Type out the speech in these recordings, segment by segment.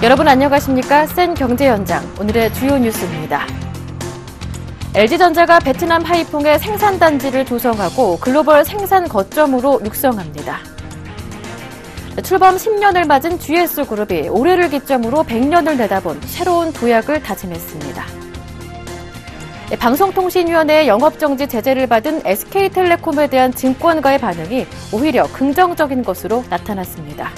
여러분 안녕하십니까? 센 경제 현장, 오늘의 주요 뉴스입니다. LG전자가 베트남 하이퐁의 생산단지를 조성하고 글로벌 생산 거점으로 육성합니다. 출범 10년을 맞은 GS그룹이 올해를 기점으로 100년을 내다본 새로운 도약을 다짐했습니다. 방송통신위원회의 영업정지 제재를 받은 SK텔레콤에 대한 증권가의 반응이 오히려 긍정적인 것으로 나타났습니다.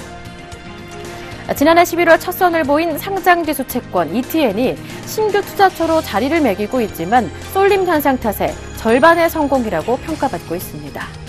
지난해 11월 첫 선을 보인 상장지수 채권 ETN이 신규 투자처로 자리를 매기고 있지만 쏠림 현상 탓에 절반의 성공이라고 평가받고 있습니다.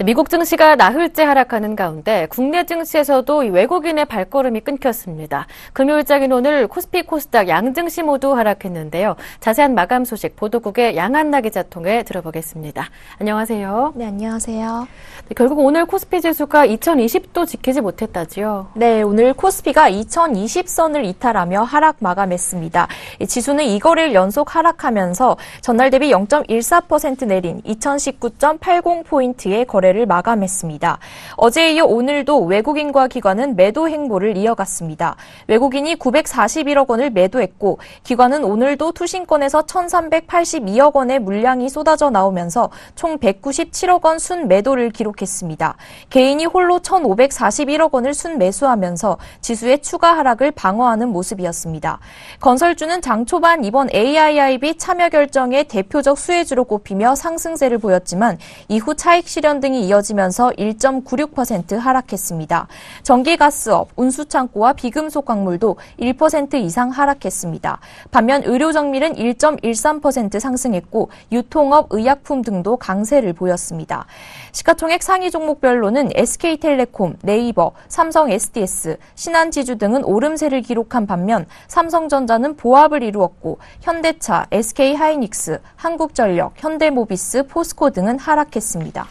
미국 증시가 나흘째 하락하는 가운데 국내 증시에서도 외국인의 발걸음이 끊겼습니다. 금요일장인 오늘 코스피, 코스닥 양증시 모두 하락했는데요. 자세한 마감 소식 보도국의 양한나 기자 통해 들어보겠습니다. 안녕하세요. 네, 안녕하세요. 네, 결국 오늘 코스피 지수가 2020도 지키지 못했다지요? 네, 오늘 코스피가 2020선을 이탈하며 하락 마감했습니다. 지수는 2거래일 연속 하락하면서 전날 대비 0.14% 내린 2019.80포인트의 거래를 마감했습니다. 어제에 이어 오늘도 외국인과 기관은 매도 행보를 이어갔습니다. 외국인이 941억 원을 매도했고 기관은 오늘도 투신권에서 1,382억 원의 물량이 쏟아져 나오면서 총 197억 원 순매도를 기록했습니다. 개인이 홀로 1,541억 원을 순매수하면서 지수의 추가 하락을 방어하는 모습이었습니다. 건설주는 장 초반 이번 AIIB 참여 결정의 대표적 수혜주로 꼽히며 상승세를 보였지만 이후 차익 실현 등이 이어지면서 1.96% 하락했습니다. 전기가스업, 운수창고와 비금속 광물도 1% 이상 하락했습니다. 반면 의료정밀은 1.13% 상승했고 유통업, 의약품 등도 강세를 보였습니다. 시가총액 상위 종목별로는 SK텔레콤, 네이버, 삼성 SDS, 신한지주 등은 오름세를 기록한 반면 삼성전자는 보합을 이루었고 현대차, SK하이닉스, 한국전력, 현대모비스, 포스코 등은 하락했습니다.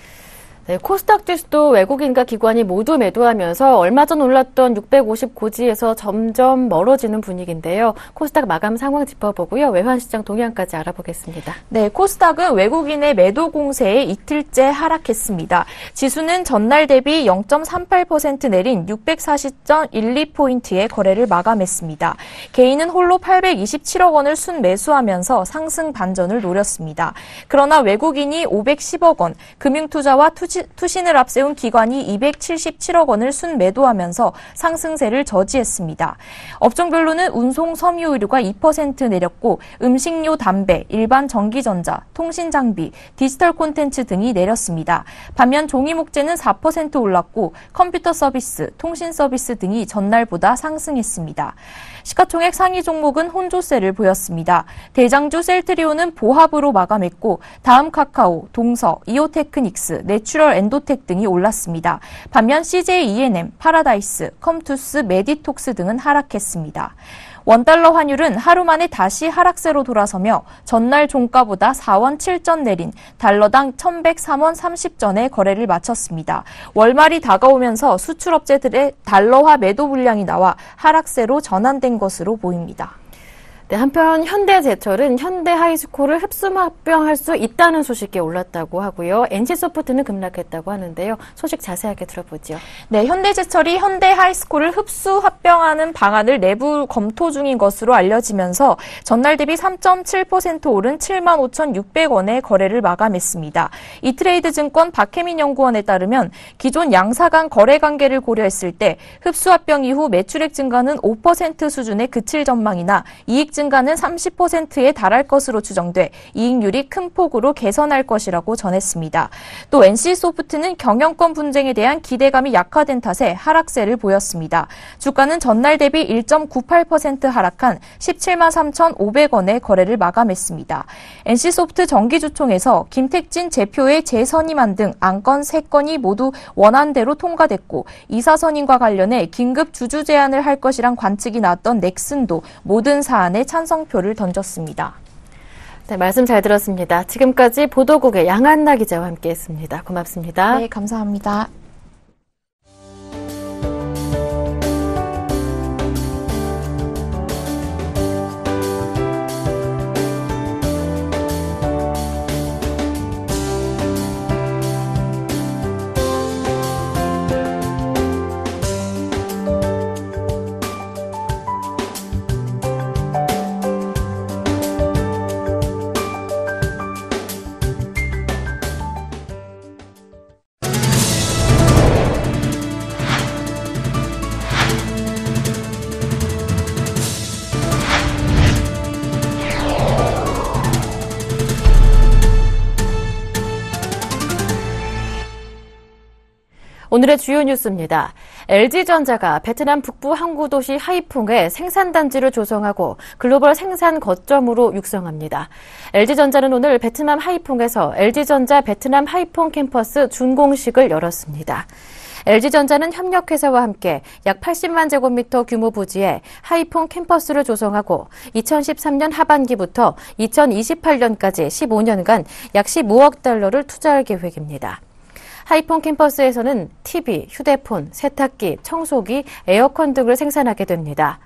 네, 코스닥 지수도 외국인과 기관이 모두 매도하면서 얼마 전 올랐던 650고지에서 점점 멀어지는 분위기인데요. 코스닥 마감 상황 짚어보고요. 외환시장 동향까지 알아보겠습니다. 네, 코스닥은 외국인의 매도 공세에 이틀째 하락했습니다. 지수는 전날 대비 0.38% 내린 640.12포인트의 거래를 마감했습니다. 개인은 홀로 827억 원을 순매수하면서 상승 반전을 노렸습니다. 그러나 외국인이 510억 원, 금융투자와 투신을 앞세운 기관이 277억 원을 순매도하면서 상승세를 저지했습니다. 업종별로는 운송, 섬유, 의료가 2% 내렸고 음식료, 담배, 일반 전기전자, 통신장비, 디지털 콘텐츠 등이 내렸습니다. 반면 종이목재는 4% 올랐고 컴퓨터 서비스, 통신 서비스 등이 전날보다 상승했습니다. 시가총액 상위 종목은 혼조세를 보였습니다. 대장주 셀트리온은 보합으로 마감했고 다음 카카오, 동서, 이오테크닉스, 내추럴 엔도텍 등이 올랐습니다. 반면 CJ E&M, 파라다이스, 컴투스, 메디톡스 등은 하락했습니다. 원달러 환율은 하루 만에 다시 하락세로 돌아서며 전날 종가보다 4원 7전 내린 달러당 1,103원 30전에 거래를 마쳤습니다. 월말이 다가오면서 수출업체들의 달러화 매도 물량이 나와 하락세로 전환된 것으로 보입니다. 네, 한편 현대제철은 현대하이스쿨을 흡수합병할 수 있다는 소식이 올랐다고 하고요. NC소프트는 급락했다고 하는데요. 소식 자세하게 들어보죠. 네, 현대제철이 현대하이스쿨을 흡수합병하는 방안을 내부 검토 중인 것으로 알려지면서 전날 대비 3.7% 오른 75,600원의 거래를 마감했습니다. 이트레이드증권 박혜민 연구원에 따르면 기존 양사 간 거래 관계를 고려했을 때 흡수합병 이후 매출액 증가는 5% 수준에 그칠 전망이나 이익 증가는 30%에 달할 것으로 추정돼 이익률이 큰 폭으로 개선할 것이라고 전했습니다. 또 NC소프트는 경영권 분쟁에 대한 기대감이 약화된 탓에 하락세를 보였습니다. 주가는 전날 대비 1.98% 하락한 173만 3,500원의 거래를 마감했습니다. NC소프트 정기주총에서 김택진 대표의 재선임안 등 안건 3건이 모두 원안대로 통과됐고 이사 선임과 관련해 긴급 주주 제안을 할 것이란 관측이 나왔던 넥슨도 모든 사안에 찬성표를 던졌습니다. 네, 말씀 잘 들었습니다. 지금까지 보도국의 양한나 기자와 함께했습니다. 고맙습니다. 네, 감사합니다. 오늘의 주요 뉴스입니다. LG전자가 베트남 북부 항구 도시 하이퐁에 생산단지를 조성하고 글로벌 생산 거점으로 육성합니다. LG전자는 오늘 베트남 하이퐁에서 LG전자 베트남 하이퐁 캠퍼스 준공식을 열었습니다. LG전자는 협력회사와 함께 약 80만 제곱미터 규모 부지에 하이퐁 캠퍼스를 조성하고 2013년 하반기부터 2028년까지 15년간 약 15억 달러를 투자할 계획입니다. 하이퐁 캠퍼스에서는 TV, 휴대폰, 세탁기, 청소기, 에어컨 등을 생산하게 됩니다.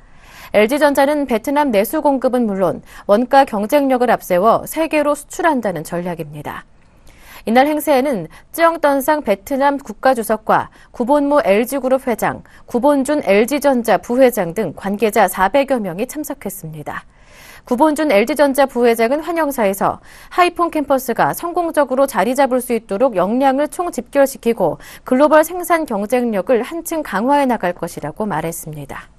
LG전자는 베트남 내수 공급은 물론 원가 경쟁력을 앞세워 세계로 수출한다는 전략입니다. 이날 행사에는 쯔영던상 베트남 국가주석과 구본모 LG그룹 회장, 구본준 LG전자 부회장 등 관계자 400여 명이 참석했습니다. 구본준 LG전자 부회장은 환영사에서 하이퐁 캠퍼스가 성공적으로 자리 잡을 수 있도록 역량을 총집결시키고 글로벌 생산 경쟁력을 한층 강화해 나갈 것이라고 말했습니다.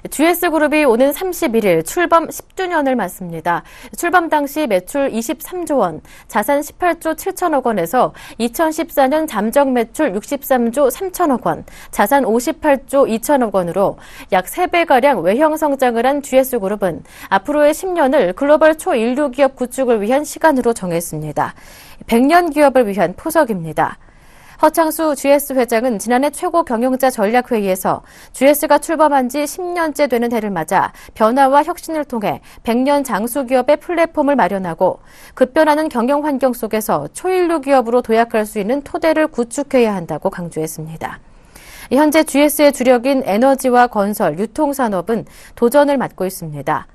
GS그룹이 오는 31일 출범 10주년을 맞습니다. 출범 당시 매출 23조 원, 자산 18조 7천억 원에서 2014년 잠정 매출 63조 3천억 원, 자산 58조 2천억 원으로 약 3배가량 외형 성장을 한 GS그룹은 앞으로의 10년을 글로벌 초인류 기업 구축을 위한 시간으로 정했습니다. 100년 기업을 위한 포석입니다. 허창수 GS 회장은 지난해 최고 경영자 전략회의에서 GS가 출범한 지 10년째 되는 해를 맞아 변화와 혁신을 통해 100년 장수 기업의 플랫폼을 마련하고 급변하는 경영 환경 속에서 초인류 기업으로 도약할 수 있는 토대를 구축해야 한다고 강조했습니다. 현재 GS의 주력인 에너지와 건설, 유통산업은 도전을 맞고 있습니다.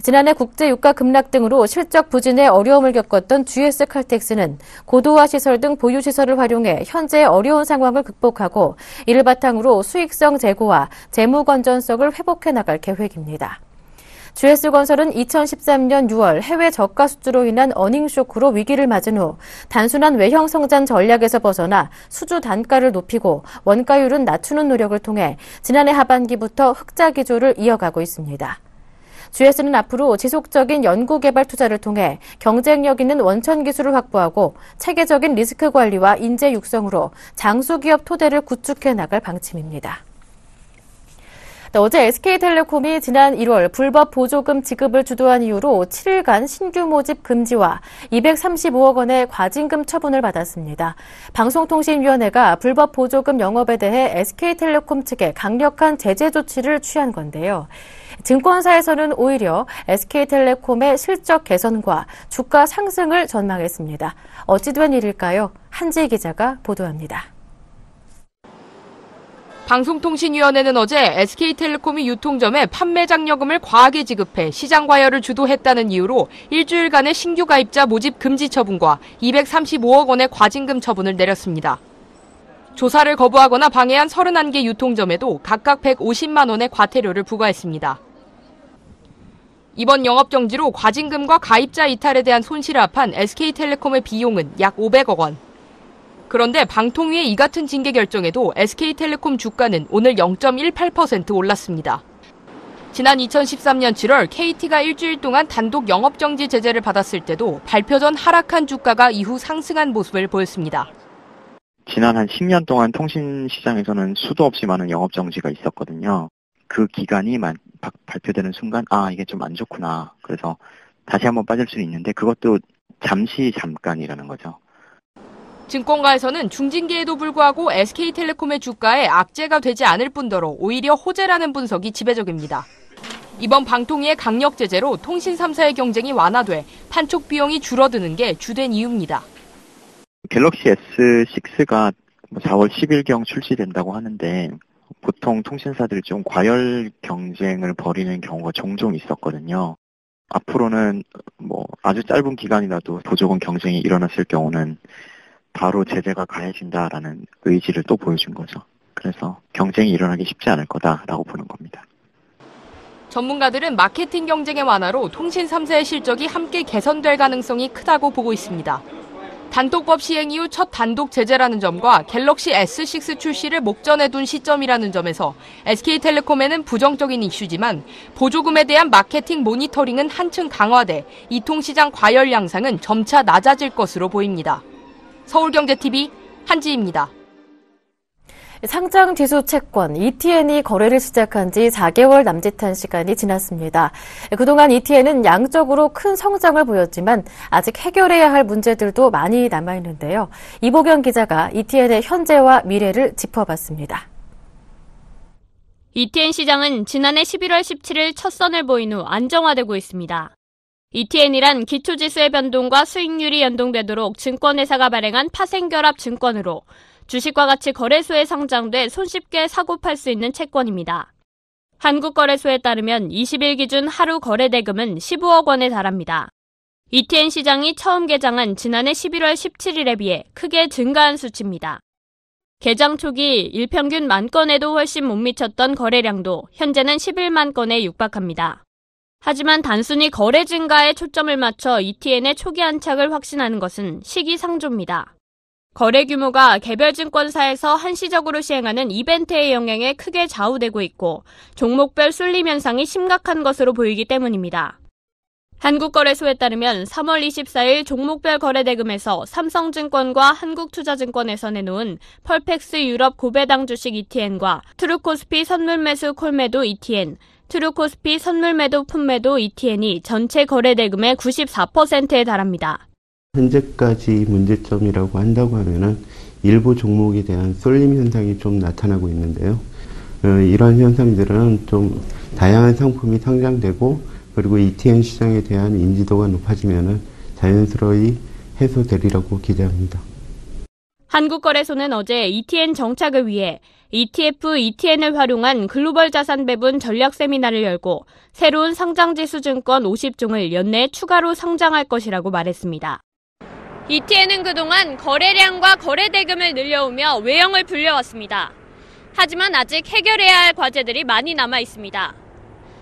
지난해 국제 유가 급락 등으로 실적 부진에 어려움을 겪었던 GS칼텍스는 고도화 시설 등 보유 시설을 활용해 현재의 어려운 상황을 극복하고 이를 바탕으로 수익성 제고와 재무 건전성을 회복해 나갈 계획입니다. GS건설은 2013년 6월 해외 저가 수주로 인한 어닝 쇼크로 위기를 맞은 후 단순한 외형 성장 전략에서 벗어나 수주 단가를 높이고 원가율은 낮추는 노력을 통해 지난해 하반기부터 흑자 기조를 이어가고 있습니다. GS는 앞으로 지속적인 연구개발 투자를 통해 경쟁력 있는 원천 기술을 확보하고 체계적인 리스크 관리와 인재 육성으로 장수기업 토대를 구축해 나갈 방침입니다. 어제 SK텔레콤이 지난 1월 불법 보조금 지급을 주도한 이유로 7일간 신규 모집 금지와 235억 원의 과징금 처분을 받았습니다. 방송통신위원회가 불법 보조금 영업에 대해 SK텔레콤 측에 강력한 제재 조치를 취한 건데요. 증권사에서는 오히려 SK텔레콤의 실적 개선과 주가 상승을 전망했습니다. 어찌 된 일일까요? 한지희 기자가 보도합니다. 방송통신위원회는 어제 SK텔레콤이 유통점에 판매 장려금을 과하게 지급해 시장 과열을 주도했다는 이유로 일주일간의 신규 가입자 모집 금지 처분과 235억 원의 과징금 처분을 내렸습니다. 조사를 거부하거나 방해한 31개 유통점에도 각각 150만 원의 과태료를 부과했습니다. 이번 영업정지로 과징금과 가입자 이탈에 대한 손실을 합한 SK텔레콤의 비용은 약 500억 원. 그런데 방통위의 이 같은 징계 결정에도 SK텔레콤 주가는 오늘 0.18% 올랐습니다. 지난 2013년 7월 KT가 일주일 동안 단독 영업정지 제재를 받았을 때도 발표 전 하락한 주가가 이후 상승한 모습을 보였습니다. 지난 한 10년 동안 통신시장에서는 수도 없이 많은 영업정지가 있었거든요. 그 기간이 발표되는 순간 이게 좀 안 좋구나. 그래서 다시 한번 빠질 수는 있는데 그것도 잠깐이라는 거죠. 증권가에서는 중징계에도 불구하고 SK텔레콤의 주가에 악재가 되지 않을 뿐더러 오히려 호재라는 분석이 지배적입니다. 이번 방통위의 강력 제재로 통신 3사의 경쟁이 완화돼 판촉 비용이 줄어드는 게 주된 이유입니다. 갤럭시 S6가 4월 10일경 출시된다고 하는데 보통 통신사들이 좀 과열 경쟁을 벌이는 경우가 종종 있었거든요. 앞으로는 아주 짧은 기간이라도 보조금 경쟁이 일어났을 경우는 바로 제재가 가해진다라는 의지를 또 보여준 거죠. 그래서 경쟁이 일어나기 쉽지 않을 거다라고 보는 겁니다. 전문가들은 마케팅 경쟁의 완화로 통신 3사의 실적이 함께 개선될 가능성이 크다고 보고 있습니다. 단톡법 시행 이후 첫 단독 제재라는 점과 갤럭시 S6 출시를 목전에 둔 시점이라는 점에서 SK텔레콤에는 부정적인 이슈지만 보조금에 대한 마케팅 모니터링은 한층 강화돼 이통시장 과열 양상은 점차 낮아질 것으로 보입니다. 서울경제TV 한지희입니다. 상장지수 채권 ETN이 거래를 시작한 지 4개월 남짓한 시간이 지났습니다. 그동안 ETN은 양적으로 큰 성장을 보였지만 아직 해결해야 할 문제들도 많이 남아있는데요. 이보경 기자가 ETN의 현재와 미래를 짚어봤습니다. ETN 시장은 지난해 11월 17일 첫 선을 보인 후 안정화되고 있습니다. ETN이란 기초지수의 변동과 수익률이 연동되도록 증권회사가 발행한 파생결합 증권으로 주식과 같이 거래소에 상장돼 손쉽게 사고 팔 수 있는 채권입니다. 한국거래소에 따르면 20일 기준 하루 거래 대금은 15억 원에 달합니다. ETN 시장이 처음 개장한 지난해 11월 17일에 비해 크게 증가한 수치입니다. 개장 초기 일평균 10,000 건에도 훨씬 못 미쳤던 거래량도 현재는 11만 건에 육박합니다. 하지만 단순히 거래 증가에 초점을 맞춰 ETN의 초기 안착을 확신하는 것은 시기상조입니다. 거래 규모가 개별 증권사에서 한시적으로 시행하는 이벤트의 영향에 크게 좌우되고 있고 종목별 쏠림 현상이 심각한 것으로 보이기 때문입니다. 한국거래소에 따르면 3월 24일 종목별 거래대금에서 삼성증권과 한국투자증권에서 내놓은 펄펙스 유럽 고배당 주식 ETN과 트루코스피 선물매수 콜매도 ETN, 트루코스피 선물매도 풋매도 ETN이 전체 거래대금의 94%에 달합니다. 현재까지 문제점이라고 한다고 하면은 일부 종목에 대한 쏠림 현상이 좀 나타나고 있는데요. 이런 현상들은 좀 다양한 상품이 상장되고 그리고 ETN 시장에 대한 인지도가 높아지면은 자연스러이 해소되리라고 기대합니다. 한국거래소는 어제 ETN 정착을 위해 ETF, ETN을 활용한 글로벌 자산 배분 전략 세미나를 열고 새로운 상장지수 증권 50종을 연내 추가로 상장할 것이라고 말했습니다. ETN은 그동안 거래량과 거래 대금을 늘려오며 외형을 불려왔습니다. 하지만 아직 해결해야 할 과제들이 많이 남아 있습니다.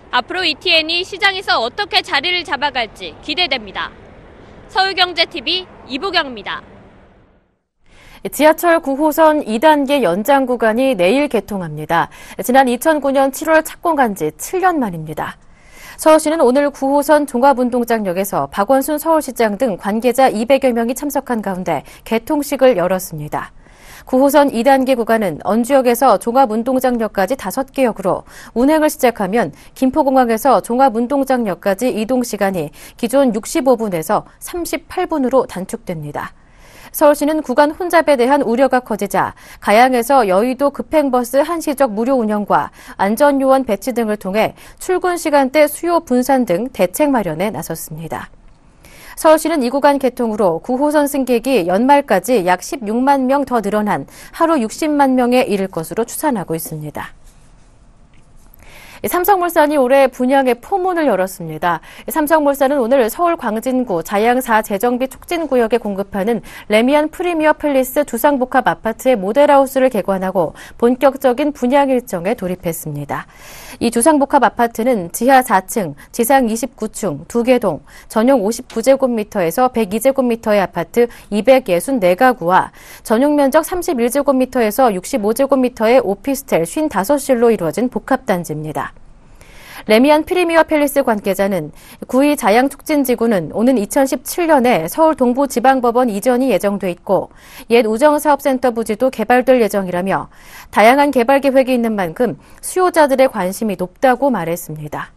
앞으로 ETN이 시장에서 어떻게 자리를 잡아갈지 기대됩니다. 서울경제TV 이보경입니다. 지하철 9호선 2단계 연장 구간이 내일 개통합니다. 지난 2009년 7월 착공한 지 7년 만입니다. 서울시는 오늘 9호선 종합운동장역에서 박원순 서울시장 등 관계자 200여 명이 참석한 가운데 개통식을 열었습니다. 9호선 2단계 구간은 언주역에서 종합운동장역까지 5개역으로 운행을 시작하면 김포공항에서 종합운동장역까지 이동 시간이 기존 65분에서 38분으로 단축됩니다. 서울시는 구간 혼잡에 대한 우려가 커지자 가양에서 여의도 급행버스 한시적 무료 운영과 안전요원 배치 등을 통해 출근 시간대 수요 분산 등 대책 마련에 나섰습니다. 서울시는 이 구간 개통으로 9호선 승객이 연말까지 약 16만 명 더 늘어난 하루 60만 명에 이를 것으로 추산하고 있습니다. 삼성물산이 올해 분양의 포문을 열었습니다. 삼성물산은 오늘 서울 광진구 자양 4재정비 촉진구역에 공급하는 레미안 프리미어 팰리스 두상복합 아파트의 모델하우스를 개관하고 본격적인 분양 일정에 돌입했습니다. 이 두상복합 아파트는 지하 4층, 지상 29층, 2개 동, 전용 59제곱미터에서 102제곱미터의 아파트 264가구와 전용 면적 31제곱미터에서 65제곱미터의 오피스텔 55실로 이루어진 복합단지입니다. 레미안 프리미어 팰리스 관계자는 구의 자양촉진지구는 오는 2017년에 서울 동부지방법원 이전이 예정돼 있고 옛 우정사업센터 부지도 개발될 예정이라며 다양한 개발 계획이 있는 만큼 수요자들의 관심이 높다고 말했습니다.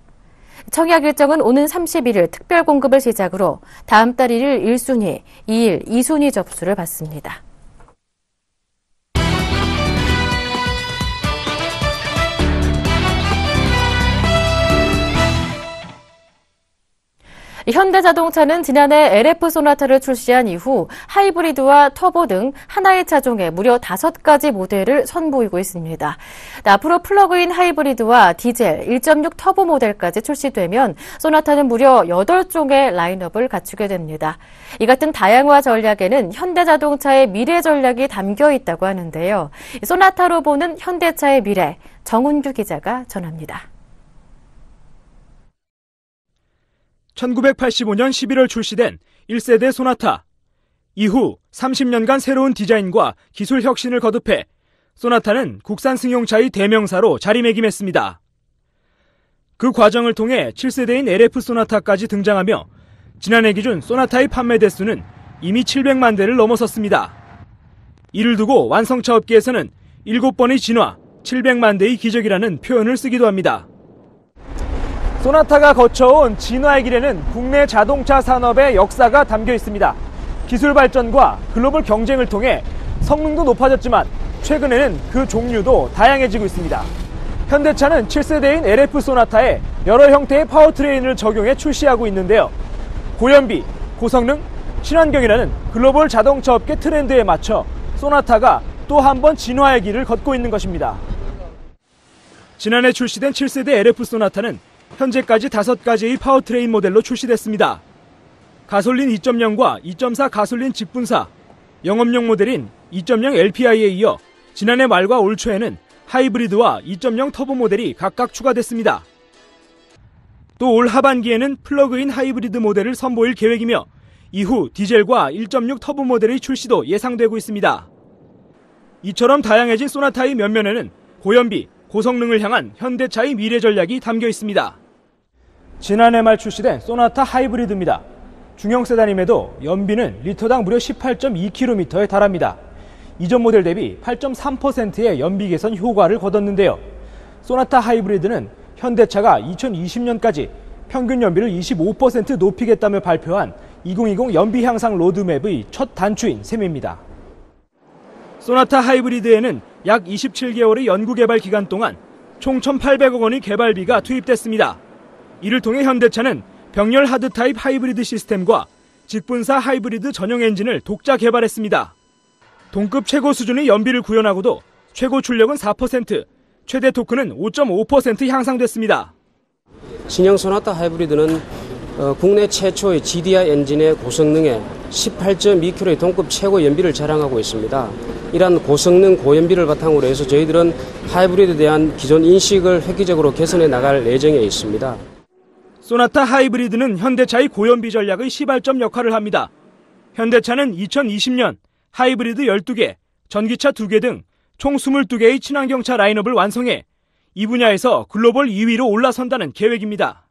청약 일정은 오는 31일 특별 공급을 시작으로 다음 달 1일 1순위, 2일 2순위 접수를 받습니다. 현대자동차는 지난해 LF 소나타를 출시한 이후 하이브리드와 터보 등 하나의 차종에 무려 5가지 모델을 선보이고 있습니다. 앞으로 플러그인 하이브리드와 디젤 1.6 터보 모델까지 출시되면 소나타는 무려 8종의 라인업을 갖추게 됩니다. 이 같은 다양화 전략에는 현대자동차의 미래 전략이 담겨 있다고 하는데요. 소나타로 보는 현대차의 미래, 정은규 기자가 전합니다. 1985년 11월 출시된 1세대 소나타. 이후 30년간 새로운 디자인과 기술 혁신을 거듭해 소나타는 국산 승용차의 대명사로 자리매김했습니다. 그 과정을 통해 7세대인 LF 소나타까지 등장하며 지난해 기준 소나타의 판매 대수는 이미 700만 대를 넘어섰습니다. 이를 두고 완성차 업계에서는 7번의 진화, 700만 대의 기적이라는 표현을 쓰기도 합니다. 소나타가 거쳐온 진화의 길에는 국내 자동차 산업의 역사가 담겨 있습니다. 기술 발전과 글로벌 경쟁을 통해 성능도 높아졌지만 최근에는 그 종류도 다양해지고 있습니다. 현대차는 7세대인 LF 소나타에 여러 형태의 파워트레인을 적용해 출시하고 있는데요. 고연비, 고성능, 친환경이라는 글로벌 자동차 업계 트렌드에 맞춰 소나타가 또 한 번 진화의 길을 걷고 있는 것입니다. 지난해 출시된 7세대 LF 소나타는 현재까지 5가지의 파워트레인 모델로 출시됐습니다. 가솔린 2.0과 2.4 가솔린 직분사, 영업용 모델인 2.0 LPI에 이어 지난해 말과 올 초에는 하이브리드와 2.0 터보 모델이 각각 추가됐습니다. 또 올 하반기에는 플러그인 하이브리드 모델을 선보일 계획이며 이후 디젤과 1.6 터보 모델의 출시도 예상되고 있습니다. 이처럼 다양해진 소나타의 면면에는 고연비, 고성능을 향한 현대차의 미래 전략이 담겨 있습니다. 지난해 말 출시된 소나타 하이브리드입니다. 중형 세단임에도 연비는 리터당 무려 18.2km에 달합니다. 이전 모델 대비 8.3%의 연비 개선 효과를 거뒀는데요. 소나타 하이브리드는 현대차가 2020년까지 평균 연비를 25% 높이겠다며 발표한 2020 연비 향상 로드맵의 첫 단추인 셈입니다. 소나타 하이브리드에는 약 27개월의 연구개발 기간 동안 총 1,800억 원의 개발비가 투입됐습니다. 이를 통해 현대차는 병렬 하드타입 하이브리드 시스템과 직분사 하이브리드 전용 엔진을 독자 개발했습니다. 동급 최고 수준의 연비를 구현하고도 최고 출력은 4%, 최대 토크는 5.5% 향상됐습니다. 신형 소나타 하이브리드는 국내 최초의 GDI 엔진의 고성능에 18.2km의 동급 최고 연비를 자랑하고 있습니다. 이러한 고성능 고연비를 바탕으로 해서 저희들은 하이브리드에 대한 기존 인식을 획기적으로 개선해 나갈 예정에 있습니다. 소나타 하이브리드는 현대차의 고연비 전략의 시발점 역할을 합니다. 현대차는 2020년 하이브리드 12개, 전기차 2개 등 총 22개의 친환경차 라인업을 완성해 이 분야에서 글로벌 2위로 올라선다는 계획입니다.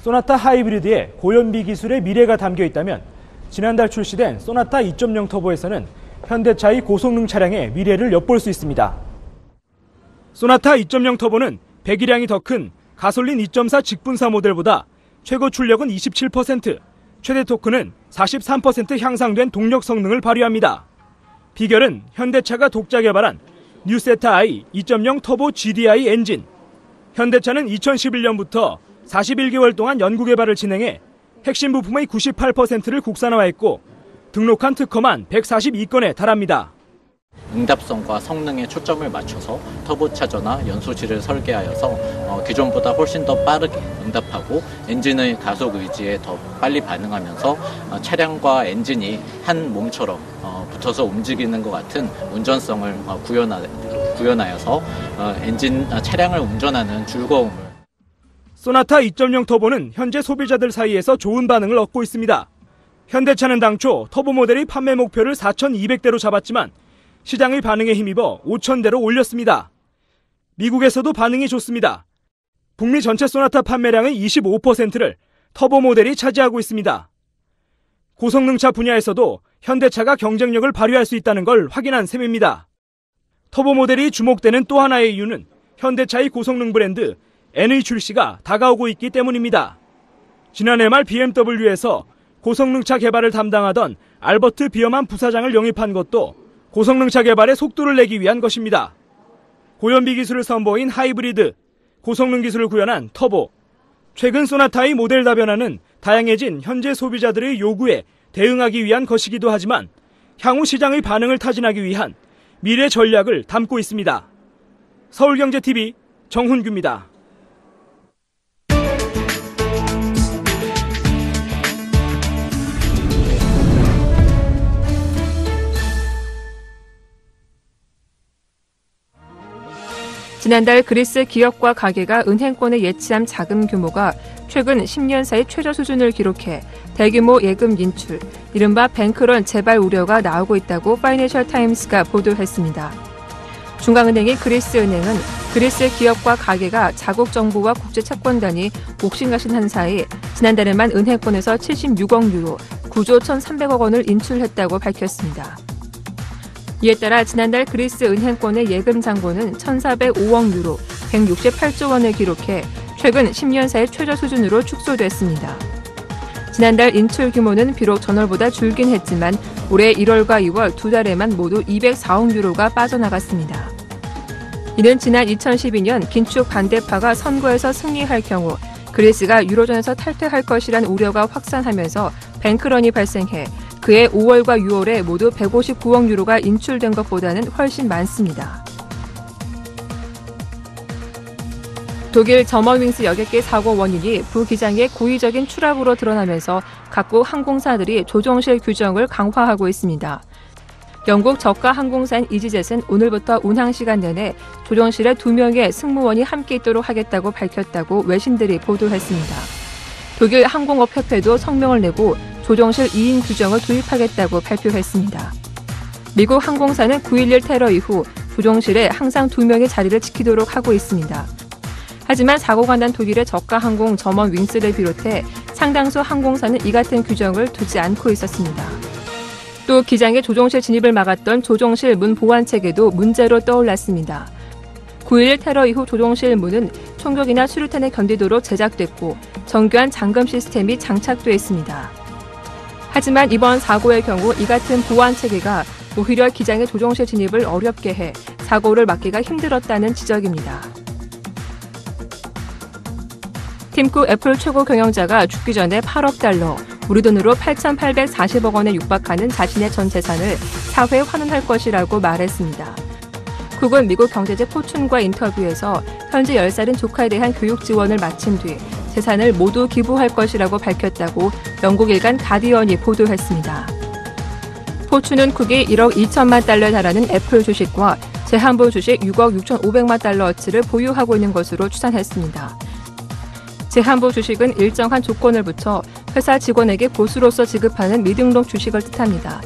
소나타 하이브리드의 고연비 기술의 미래가 담겨 있다면 지난달 출시된 소나타 2.0 터보에서는 현대차의 고성능 차량의 미래를 엿볼 수 있습니다. 소나타 2.0 터보는 배기량이 더 큰 가솔린 2.4 직분사 모델보다 최고 출력은 27%, 최대 토크는 43% 향상된 동력 성능을 발휘합니다. 비결은 현대차가 독자 개발한 뉴세타 I 2.0 터보 GDI 엔진. 현대차는 2011년부터 41개월 동안 연구 개발을 진행해 핵심 부품의 98%를 국산화했고 등록한 특허만 142건에 달합니다. 응답성과 성능에 초점을 맞춰서 터보차저나 연소실을 설계하여서 기존보다 훨씬 더 빠르게 응답하고 엔진의 가속 의지에 더 빨리 반응하면서 차량과 엔진이 한 몸처럼 붙어서 움직이는 것 같은 운전성을 구현하여서 차량을 운전하는 즐거움을. 소나타 2.0 터보는 현재 소비자들 사이에서 좋은 반응을 얻고 있습니다. 현대차는 당초 터보 모델의 판매 목표를 4,200대로 잡았지만 시장의 반응에 힘입어 5,000대로 올렸습니다. 미국에서도 반응이 좋습니다. 북미 전체 소나타 판매량의 25%를 터보 모델이 차지하고 있습니다. 고성능차 분야에서도 현대차가 경쟁력을 발휘할 수 있다는 걸 확인한 셈입니다. 터보 모델이 주목되는 또 하나의 이유는 현대차의 고성능 브랜드 N의 출시가 다가오고 있기 때문입니다. 지난해 말 BMW에서 고성능차 개발을 담당하던 알버트 비어만 부사장을 영입한 것도 고성능차 개발에 속도를 내기 위한 것입니다. 고연비 기술을 선보인 하이브리드, 고성능 기술을 구현한 터보, 최근 소나타의 모델 다변화는 다양해진 현재 소비자들의 요구에 대응하기 위한 것이기도 하지만 향후 시장의 반응을 타진하기 위한 미래 전략을 담고 있습니다. 서울경제TV 정훈규입니다. 지난달 그리스 기업과 가게가 은행권에 예치한 자금 규모가 최근 10년 사이 최저 수준을 기록해 대규모 예금 인출, 이른바 뱅크런 재발 우려가 나오고 있다고 파이낸셜 타임스가 보도했습니다. 중앙은행인 그리스은행은 그리스 기업과 가게가 자국 정부와 국제 채권단이 옥신각신한 사이 지난달에만 은행권에서 76억 유로, 9조 1,300억 원을 인출했다고 밝혔습니다. 이에 따라 지난달 그리스 은행권의 예금 잔고는 1,405억 유로, 168조 원을 기록해 최근 10년 사이 최저 수준으로 축소됐습니다. 지난달 인출 규모는 비록 전월보다 줄긴 했지만 올해 1월과 2월 두 달에만 모두 204억 유로가 빠져나갔습니다. 이는 지난 2012년 긴축 반대파가 선거에서 승리할 경우 그리스가 유로존에서 탈퇴할 것이란 우려가 확산하면서 뱅크런이 발생해 그해 5월과 6월에 모두 159억 유로가 인출된 것보다는 훨씬 많습니다. 독일 저먼윙스 여객기 사고 원인이 부기장의 고의적인 추락으로 드러나면서 각국 항공사들이 조종실 규정을 강화하고 있습니다. 영국 저가 항공사인 이지젯은 오늘부터 운항 시간 내내 조종실에 2명의 승무원이 함께 있도록 하겠다고 밝혔다고 외신들이 보도했습니다. 독일 항공업협회도 성명을 내고 조종실 2인 규정을 도입하겠다고 발표했습니다. 미국 항공사는 9.11 테러 이후 조종실에 항상 2명의 자리를 지키도록 하고 있습니다. 하지만 사고가 난 독일의 저가 항공 저먼윙스를 비롯해 상당수 항공사는 이 같은 규정을 두지 않고 있었습니다. 또 기장의 조종실 진입을 막았던 조종실 문 보안 체계도 문제로 떠올랐습니다. 9.11 테러 이후 조종실 문은 총격이나 수류탄에 견디도록 제작됐고 정교한 잠금 시스템이 장착돼 있습니다. 하지만 이번 사고의 경우 이 같은 보안 체계가 오히려 기장의 조종실 진입을 어렵게 해 사고를 막기가 힘들었다는 지적입니다. 팀쿡 애플 최고 경영자가 죽기 전에 8억 달러, 우리 돈으로 8,840억 원에 육박하는 자신의 전 재산을 사회에 환원할 것이라고 말했습니다. 쿡은 미국 경제지 포춘과 인터뷰에서 현재 10살인 조카에 대한 교육 지원을 마친 뒤 재산을 모두 기부할 것이라고 밝혔다고 영국 일간 가디언이 보도했습니다. 포춘은 쿡이 1억 2천만 달러에 달하는 애플 주식과 제한부 주식 6억 6,500만 달러어치를 보유하고 있는 것으로 추산했습니다. 제한부 주식은 일정한 조건을 붙여 회사 직원에게 보수로서 지급하는 미등록 주식을 뜻합니다.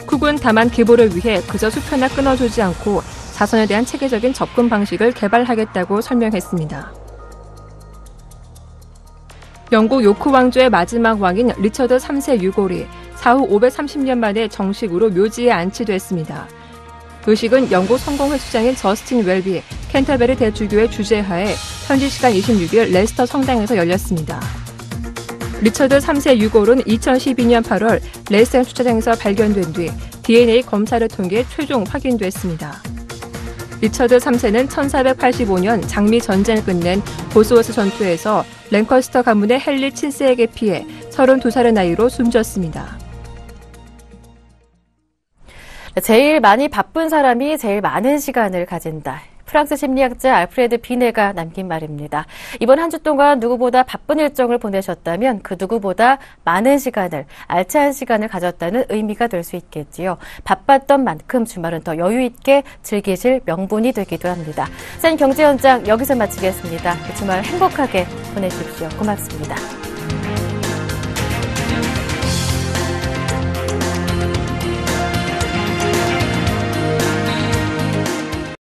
쿡은 다만 기부를 위해 그저 수표나 끊어주지 않고 자선에 대한 체계적인 접근 방식을 개발하겠다고 설명했습니다. 영국 요크 왕조의 마지막 왕인 리처드 3세 유골이 사후 530년 만에 정식으로 묘지에 안치됐습니다. 의식은 영국 성공회수장인 저스틴 웰비 캔터베리 대주교의 주재하에 현지 시간 26일 레스터 성당에서 열렸습니다. 리처드 3세 유골은 2012년 8월 레스터 주차장에서 발견된 뒤 DNA 검사를 통해 최종 확인됐습니다. 리처드 3세는 1485년 장미 전쟁을 끝낸 보스워스 전투에서 랭커스터 가문의 헨리 7세에게 피해 32살의 나이로 숨졌습니다. 제일 많이 바쁜 사람이 제일 많은 시간을 가진다. 프랑스 심리학자 알프레드 비네가 남긴 말입니다. 이번 한 주 동안 누구보다 바쁜 일정을 보내셨다면 그 누구보다 많은 시간을, 알찬 시간을 가졌다는 의미가 될 수 있겠지요. 바빴던 만큼 주말은 더 여유 있게 즐기실 명분이 되기도 합니다. 센 경제 현장 여기서 마치겠습니다. 주말 행복하게 보내십시오. 고맙습니다.